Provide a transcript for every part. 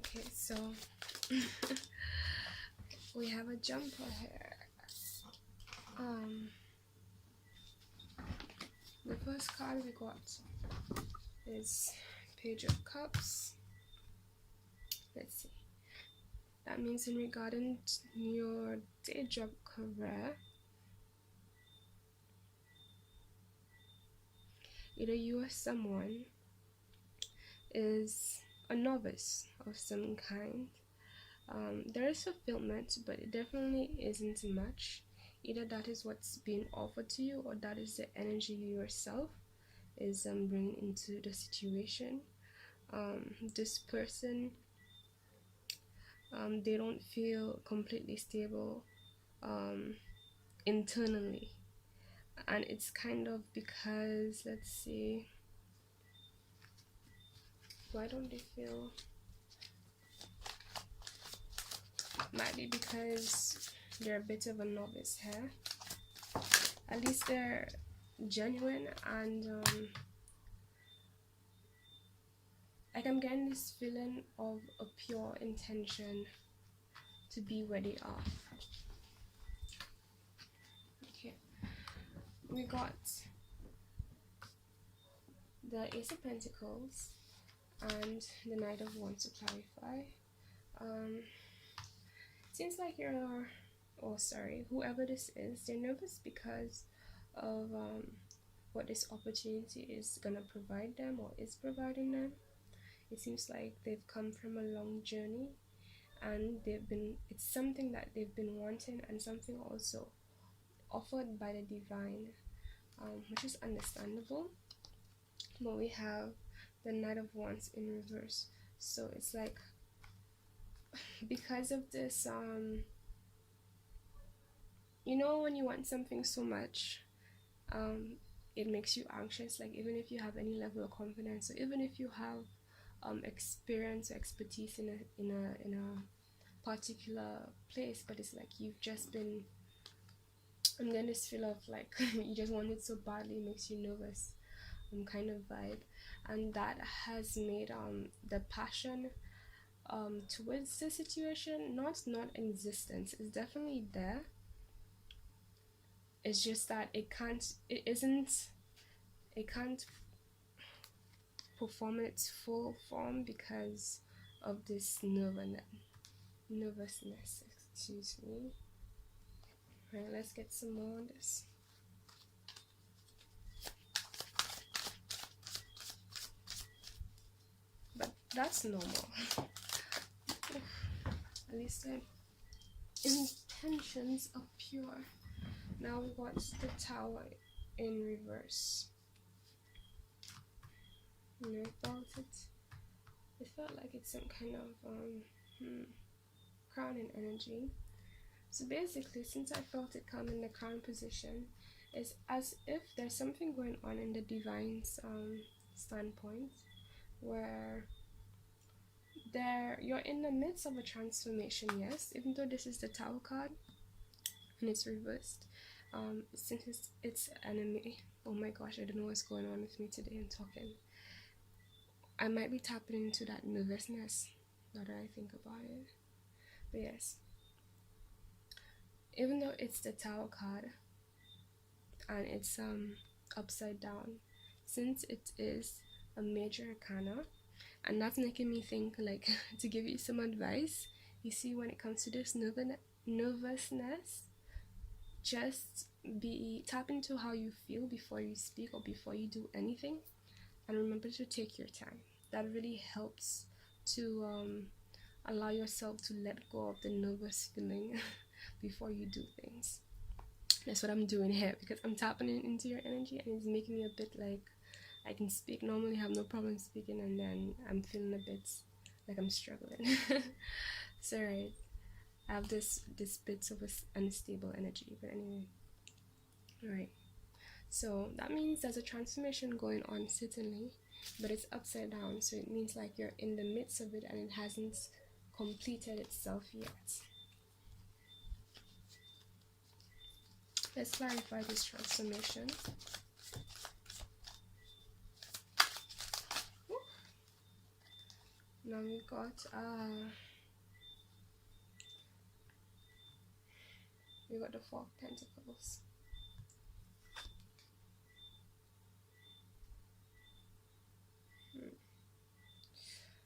Okay, so we have a jumper here. The first card we got is Page of Cups. Let's see. That means in regarding your day job career, either you or someone is a novice of some kind. There is fulfillment, but it definitely isn't much. Either that is what's being offered to you, or that is the energy you yourself is bringing into the situation. This person, they don't feel completely stable internally, and it's kind of because, let's see, why don't they feel? Might be because they're a bit of a novice here. At least they're genuine, and like I'm getting this feeling of a pure intention to be where they are. Okay, we got the Ace of Pentacles and the Knight of Wands to clarify. Seems like whoever this is, they're nervous because of what this opportunity is gonna provide them, or is providing them. It seems like they've come from a long journey, and it's something that they've been wanting, and something also offered by the divine, which is understandable. But we have the Knight of Wands in reverse, so it's like, because of this, you know, when you want something so much, it makes you anxious. Like, even if you have any level of confidence, or even if you have experience or expertise in a particular place, but it's like you've just been, I'm getting this feel of like you just want it so badly, it makes you nervous, kind of vibe, and that has made the passion towards the situation not non-existent. It's definitely there. It's just that it can't perform its full form because of this nervousness. Excuse me. Alright, let's get some more on this. But that's normal. At least the intentions are pure. Now we got the Tower in reverse. And I felt it. It felt like it's some kind of crowning energy. So basically, since I felt it come in the crown position, it's as if there's something going on in the divine's standpoint, where you're in the midst of a transformation. Yes, even though this is the Tower card and it's reversed, since it's enemy. Oh my gosh, I don't know what's going on with me today. I'm talking. I might be tapping into that nervousness now that I think about it. But yes, even though it's the Tower card and it's upside down, since it is a major arcana, and that's making me think, like, to give you some advice. You see, when it comes to this nervousness, just tap into how you feel before you speak or before you do anything, and remember to take your time. That really helps to allow yourself to let go of the nervous feeling before you do things. That's what I'm doing here, because I'm tapping into your energy, and it's making me a bit like I can speak normally, have no problem speaking, and then I'm feeling a bit like I'm struggling. It's alright. I have this bits of unstable energy, but anyway. Alright. So that means there's a transformation going on, certainly, but it's upside down, so it means like you're in the midst of it and it hasn't completed itself yet. Let's clarify this transformation. Now we got the Four of Pentacles.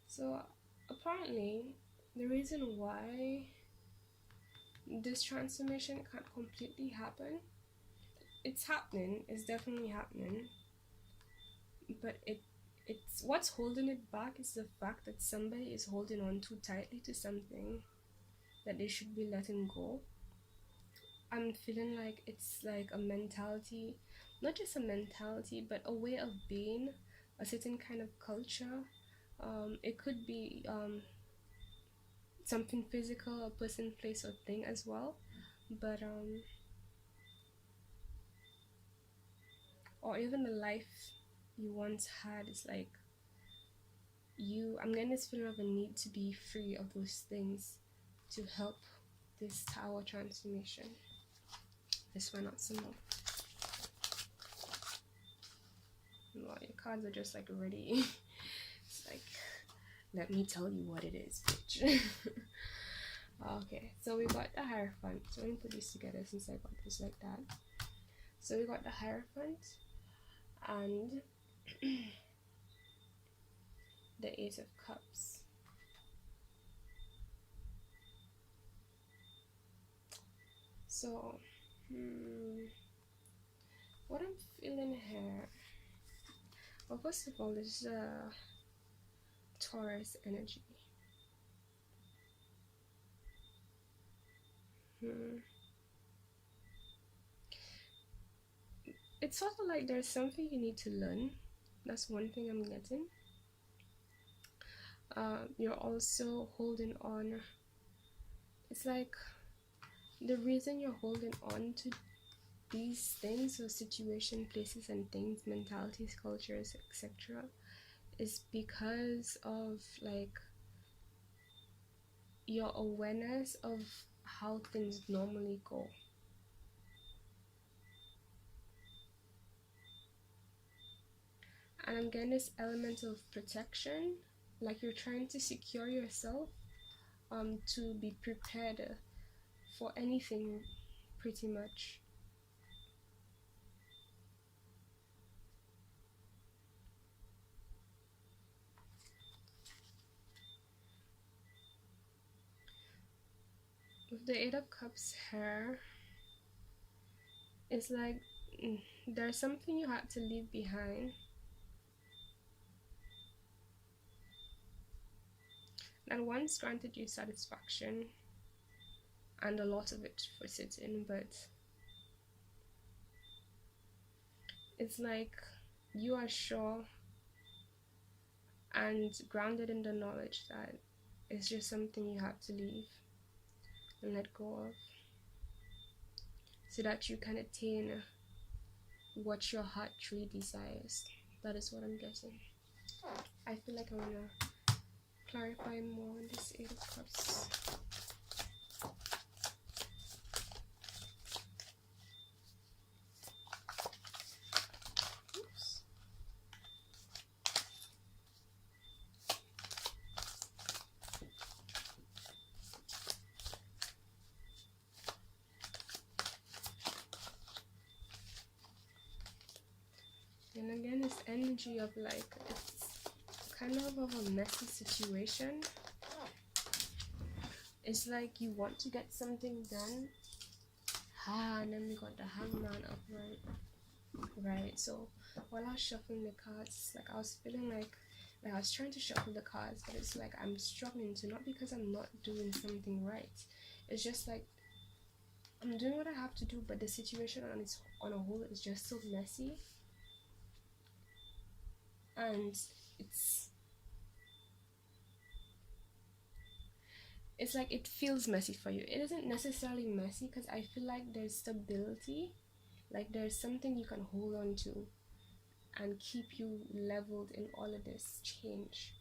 So apparently the reason why this transformation can't completely happen, it's happening, it's definitely happening, but it's what's holding it back is the fact that somebody is holding on too tightly to something that they should be letting go. I'm feeling like it's like a mentality, not just a mentality, but a way of being, a certain kind of culture. It could be something physical, a person, place, or thing as well. But or even the life you once had is like I'm getting this feeling of a need to be free of those things to help this Tower transformation. Let's find out some more. Wow, your cards are just like ready. It's like, let me tell you what it is, bitch. Okay, so we got the Hierophant. So let me put these together since I got this like that. So we got the Hierophant and the Eight of Cups. So, what I'm feeling here. Well, first of all, this is Taurus energy. It's sort of like there's something you need to learn. That's one thing I'm getting. You're also holding on. It's like the reason you're holding on to these things or situation, places and things, mentalities, cultures, etc. is because of like your awareness of how things normally go. And I'm getting this element of protection, like you're trying to secure yourself to be prepared for anything, pretty much. With the Eight of Cups here, it's like there's something you had to leave behind. And once granted you satisfaction, and a lot of it for certain, but it's like you are sure and grounded in the knowledge that it's just something you have to leave and let go of, so that you can attain what your heart truly desires. That is what I'm getting. I feel like I want to clarify more on this Eight of Cups. Oops. And again, this energy of like, it's kind of a messy situation. It's like you want to get something done. And then we got the Hangman upright. Right, so while I was shuffling the cards, like I was feeling like I was trying to shuffle the cards, but it's like I'm struggling to, not because I'm not doing something right. It's just like I'm doing what I have to do, but the situation on a whole is just so messy. And it's like it feels messy for you. It isn't necessarily messy because I feel like there's stability, like there's something you can hold on to and keep you leveled in all of this change.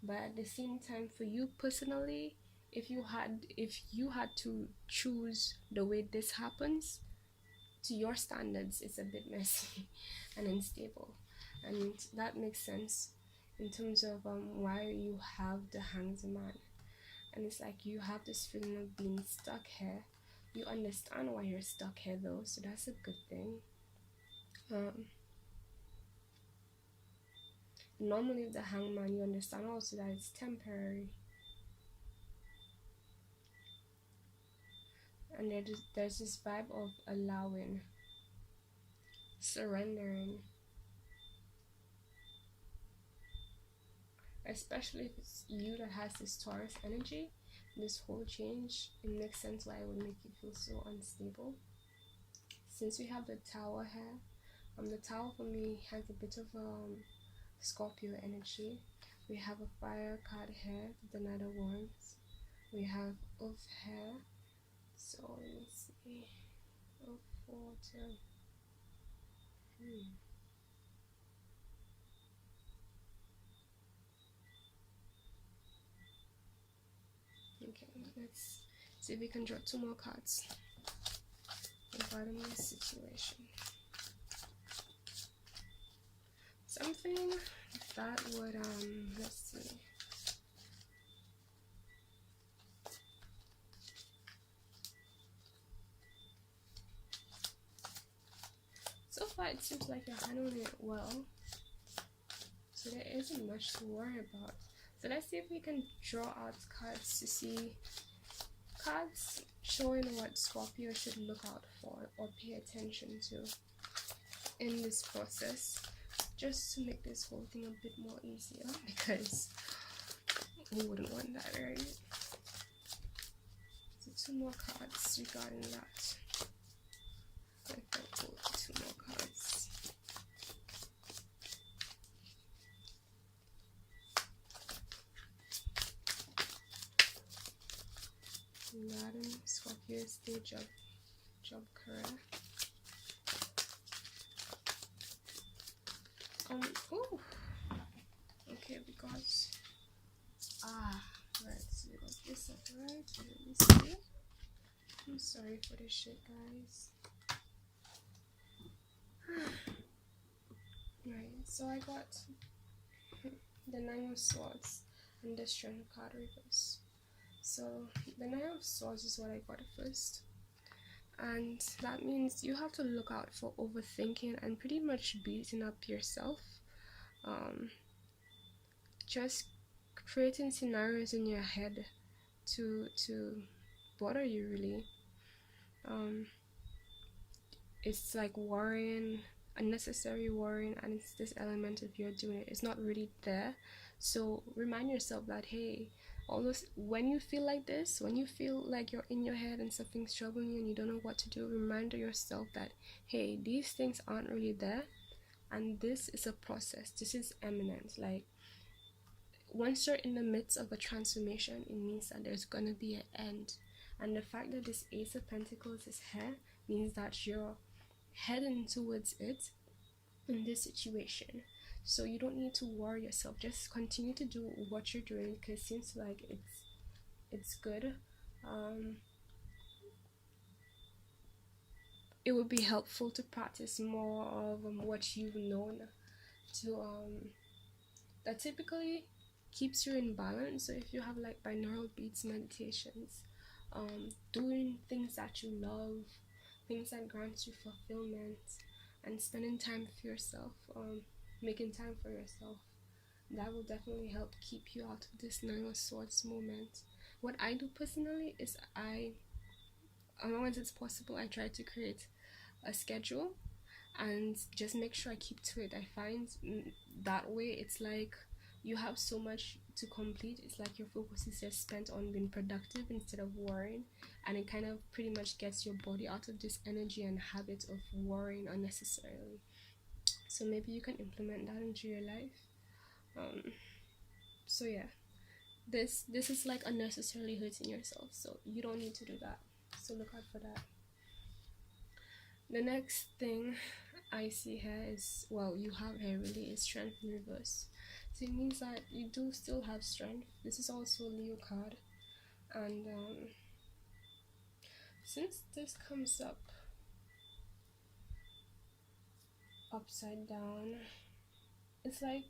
But at the same time, for you personally, if you had to choose the way this happens to your standards, it's a bit messy and unstable, and that makes sense. in terms of why you have the Hanged Man. And it's like you have this feeling of being stuck here. You understand why you're stuck here though, so that's a good thing. Normally with the Hangman, you understand also that it's temporary, and there's this vibe of allowing, surrendering, especially if it's you that has this Taurus energy. This whole change, it makes sense why it would make you feel so unstable. Since we have the Tower here, the Tower for me has a bit of Scorpio energy. We have a fire card here, the Knight of Wands. We have Earth here. So let me see. Earth, water. Okay, let's see if we can draw 2 more cards regarding this situation. Something that would let's see. So far it seems like you're handling it well, so there isn't much to worry about. So let's see if we can draw out cards to see cards showing what Scorpio should look out for or pay attention to in this process, just to make this whole thing a bit more easier, because we wouldn't want that, right? So 2 more cards regarding that. I can pull 2 more cards. Latin, Scorpio stage of job career. Oh, okay, because right, so we got this up, right? Let me see. I'm sorry for this shit, guys. Right, so I got the 9 of Swords and the Strength card reverse. So the 9 of Swords is what I got first, and that means you have to look out for overthinking and pretty much beating up yourself. Just creating scenarios in your head to bother you, really. It's like worrying, unnecessary worrying, and it's this element of you're doing it, it's not really there. So remind yourself that, hey, all those, when you feel like this, when you feel like you're in your head and something's troubling you and you don't know what to do, remind yourself that, hey, these things aren't really there, and this is a process, this is imminent. Like, once you're in the midst of a transformation, it means that there's gonna be an end. And the fact that this Ace of Pentacles is here means that you're heading towards it in this situation. So you don't need to worry yourself, just continue to do what you're doing, because it seems like it's good. It would be helpful to practice more of what you've known to that typically keeps you in balance. So if you have like binaural beats meditations, doing things that you love, things that grant you fulfillment, and spending time for yourself, making time for yourself, that will definitely help keep you out of this 9 of Swords moment. What I do personally is as long as it's possible, I try to create a schedule and just make sure I keep to it. I find that way it's like you have so much to complete. It's like your focus is just spent on being productive instead of worrying, and it kind of pretty much gets your body out of this energy and habit of worrying unnecessarily. So maybe you can implement that into your life. So yeah, this is like unnecessarily hurting yourself, so you don't need to do that. So look out for that. The next thing I see here is, well, you have here really is strength in reverse. So it means that you do still have strength. This is also a Leo card, and since this comes up upside down, it's like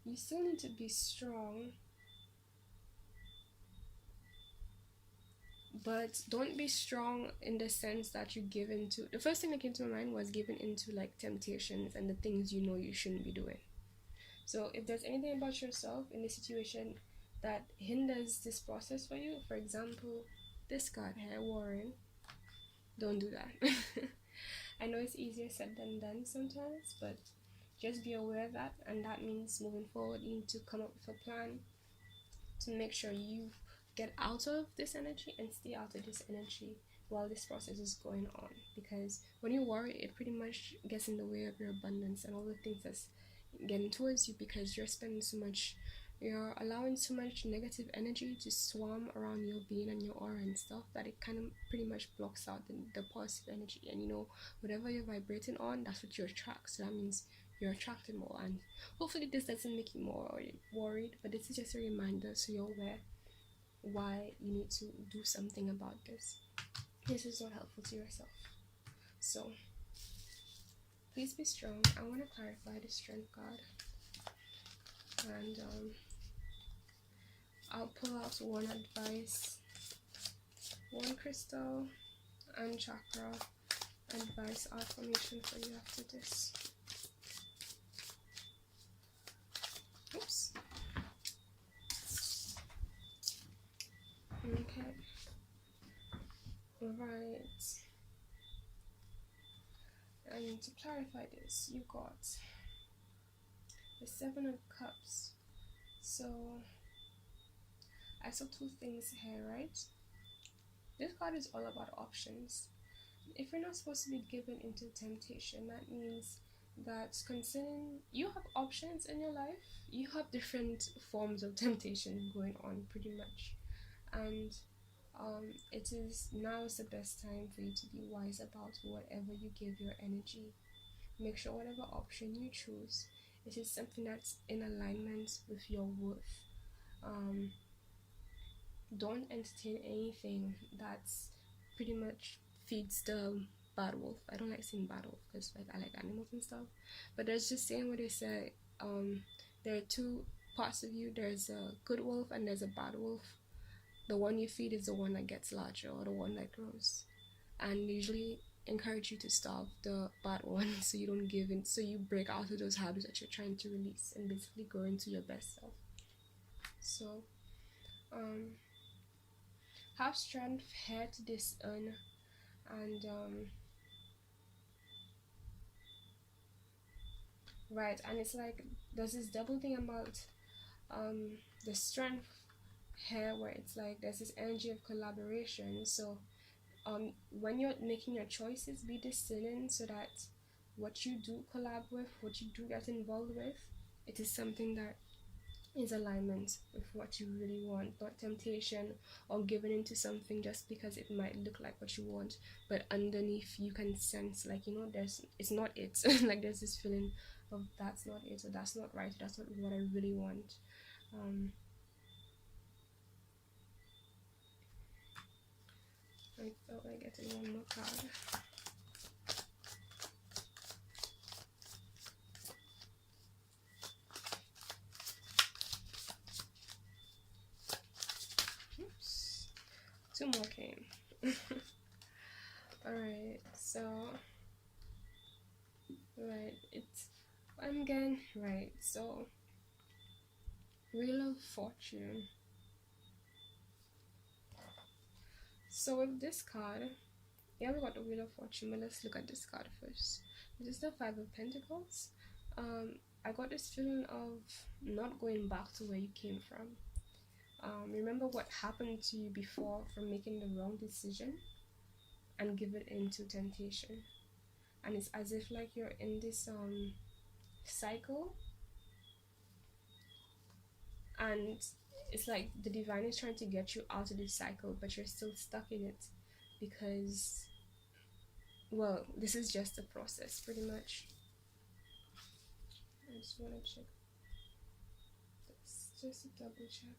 you still need to be strong, but don't be strong in the sense that you give into, the first thing that came to my mind was giving into like temptations and the things you know you shouldn't be doing. So if there's anything about yourself in this situation that hinders this process for you, for example, this card here, Warren, don't do that. I know it's easier said than done sometimes, but just be aware of that, and that means moving forward you need to come up with a plan to make sure you get out of this energy and stay out of this energy while this process is going on. Because when you worry, it pretty much gets in the way of your abundance and all the things that's getting towards you, because you're allowing so much negative energy to swarm around your being and your aura and stuff, that it kind of pretty much blocks out the positive energy. And whatever you're vibrating on, that's what you attract. So that means you're attracting more. And hopefully this doesn't make you more worried, but this is just a reminder so you're aware why you need to do something about this. This is not helpful to yourself. So please be strong. I want to clarify the strength card, and I'll pull out one advice, one crystal, and chakra advice affirmation for you after this. Oops. Okay. Right. And to clarify this, you got the Seven of Cups. So I saw two things here, right? This card is all about options. If you're not supposed to be given into temptation, that means that concerning you have options in your life, you have different forms of temptation going on pretty much. And now is the best time for you to be wise about whatever you give your energy. Make sure whatever option you choose, it is something that's in alignment with your worth. Don't entertain anything that's pretty much feeds the bad wolf. I don't like saying bad wolf because I like animals and stuff, but there's just saying what they say. There are two parts of you. There's a good wolf and there's a bad wolf. The one you feed is the one that gets larger, or the one that grows, and usually encourage you to stop the bad one so you don't give in, so you break out of those habits that you're trying to release and basically go into your best self. So have strength here to discern, and right, and it's like there's this double thing about the strength here, where it's like there's this energy of collaboration. So when you're making your choices, be discerning so that what you do collab with, what you do get involved with, it is something that is alignment with what you really want, not temptation or giving into something just because it might look like what you want, but underneath you can sense like it's not it. Like there's this feeling of that's not it, or that's not right, that's not what I really want. I felt like getting one more card. Oops. Two more came. Alright, so I'm getting right. So Wheel of Fortune. So with this card, we got the Wheel of Fortune, but let's look at this card first. This is the Five of Pentacles. I got this feeling of not going back to where you came from. Remember what happened to you before from making the wrong decision and give it into temptation. And it's as if like you're in this cycle, and it's like the divine is trying to get you out of this cycle, but you're still stuck in it because, well, this is just a process pretty much. I just want to check this, just to double check.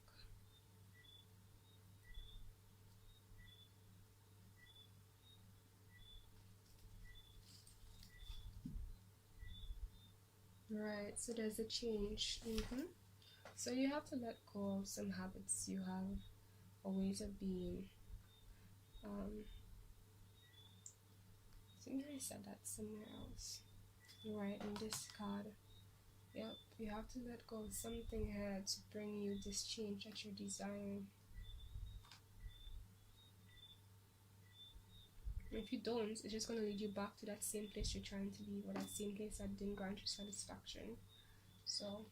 Right, so there's a change. So you have to let go of some habits you have or ways of being. Um, I think I said that somewhere else. Right, in this card. Yep, you have to let go of something here to bring you this change that you're desiring. If you don't, it's just going to lead you back to that same place you're trying to be, or that same place that didn't grant you satisfaction. So,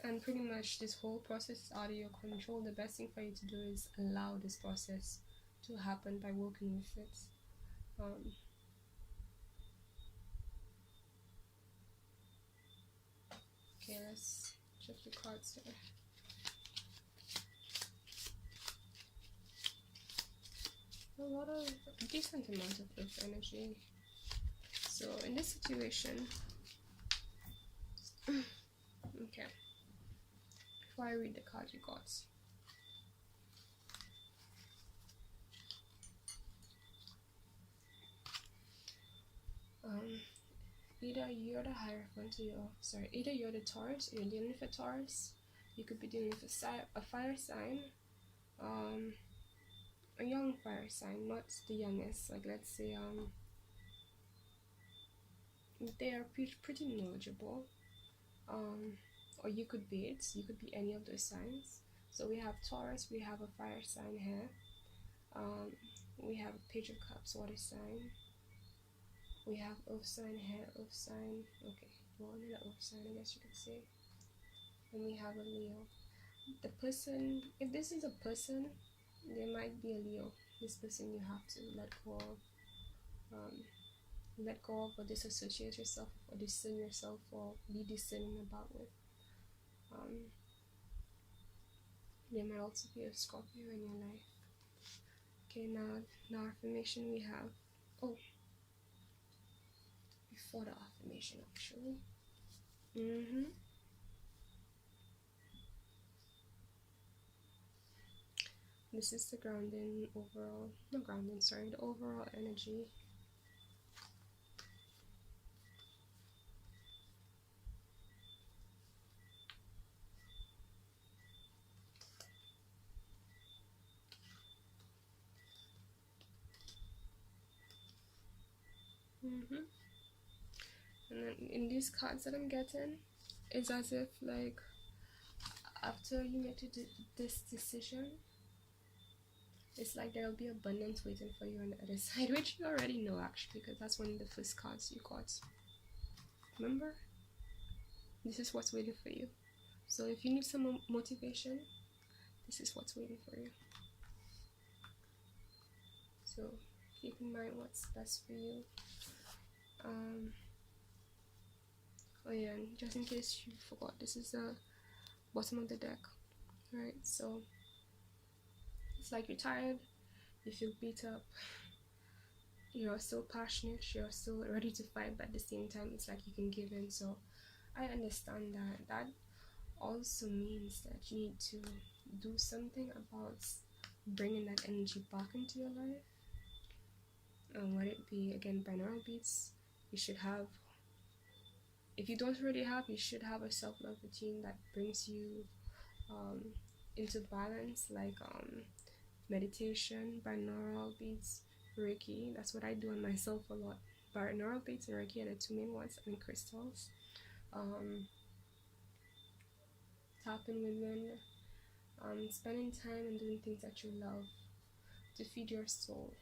and pretty much this whole process is out of your control. The best thing for you to do is allow this process to happen by working with it. Okay, let's check the cards here. A lot of decent amount of earth energy. So in this situation, okay, before I read the card you got, either you're the Hierophant or either you're the Taurus, or you're dealing with a Taurus, you could be dealing with a fire sign, a young fire sign, not the youngest, like let's say they are pretty knowledgeable, or you could be it, you could be any of those signs. So we have Taurus, we have a fire sign here, we have a Page of Cups, water sign, we have earth sign here, earth sign, okay, well, another earth sign, I guess you could say, and we have a Leo. The person, if this is a person, there might be a Leo. This person you have to let go of, or disassociate yourself, or discern yourself, or be discerning about with. There might also be a Scorpio in your life. Okay, now affirmation we have. Oh, before the affirmation actually. This is the grounding overall, not grounding, sorry, the overall energy. And then in these cards that I'm getting, it's as if like after you make this decision, it's like there'll be abundance waiting for you on the other side, which you already know actually, because that's one of the first cards you got. Remember? This is what's waiting for you. So if you need some motivation, this is what's waiting for you. So keep in mind what's best for you. Oh yeah, and just in case you forgot, this is the bottom of the deck, right? So it's like you're tired, you feel beat up, you're still passionate, you're still ready to fight, but at the same time it's like you can give in. So I understand that also means that you need to do something about bringing that energy back into your life. Let it be, again, binaural beats. You should have, if you don't already have, you should have a self-love routine that brings you into balance, like meditation, binaural beats, Reiki. That's what I do on myself a lot. Binaural beats and Reiki are the two main ones, and crystals. Tapping within, spending time and doing things that you love to feed your soul,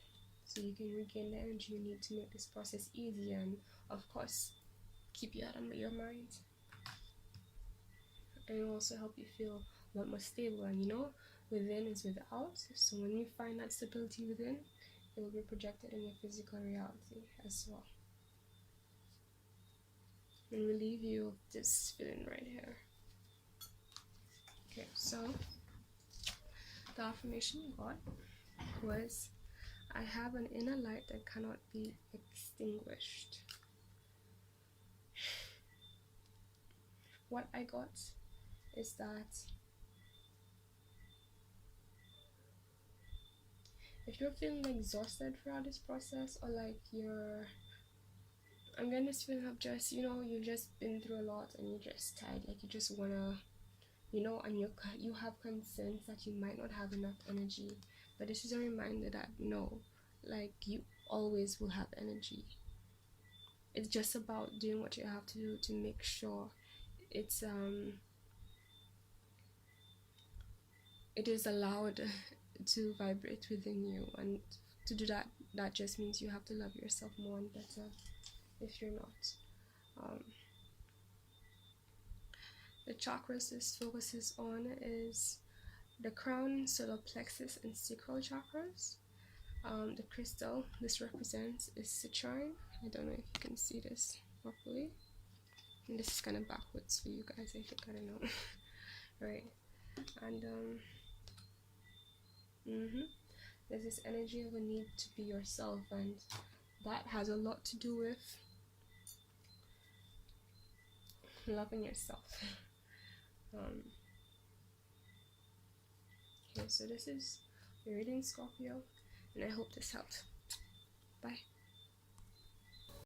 so you can regain the energy you need to make this process easier, and of course keep you out of your mind, and it will also help you feel a lot more stable. And within is without, so when you find that stability within, it will be projected in your physical reality as well, and relieve you of this feeling right here. Okay, so the affirmation you got was, I have an inner light that cannot be extinguished. what I got is that if you're feeling exhausted throughout this process, or like I'm getting this feeling of just, you've just been through a lot and you're just tired, like you just wanna, and you have concerns that you might not have enough energy. But this is a reminder that no, like you always will have energy. It's just about doing what you have to do to make sure it's it is allowed to vibrate within you. And to do that, that just means you have to love yourself more and better if you're not. The chakras this focuses on is the crown, solar plexus, and sacral chakras. The crystal this represents is citrine. I don't know if you can see this properly. And this is kind of backwards for you guys, I think. I don't know. Right. And there's this energy of a need to be yourself, and that has a lot to do with loving yourself. Okay, so this is your reading, Scorpio, and I hope this helped. Bye.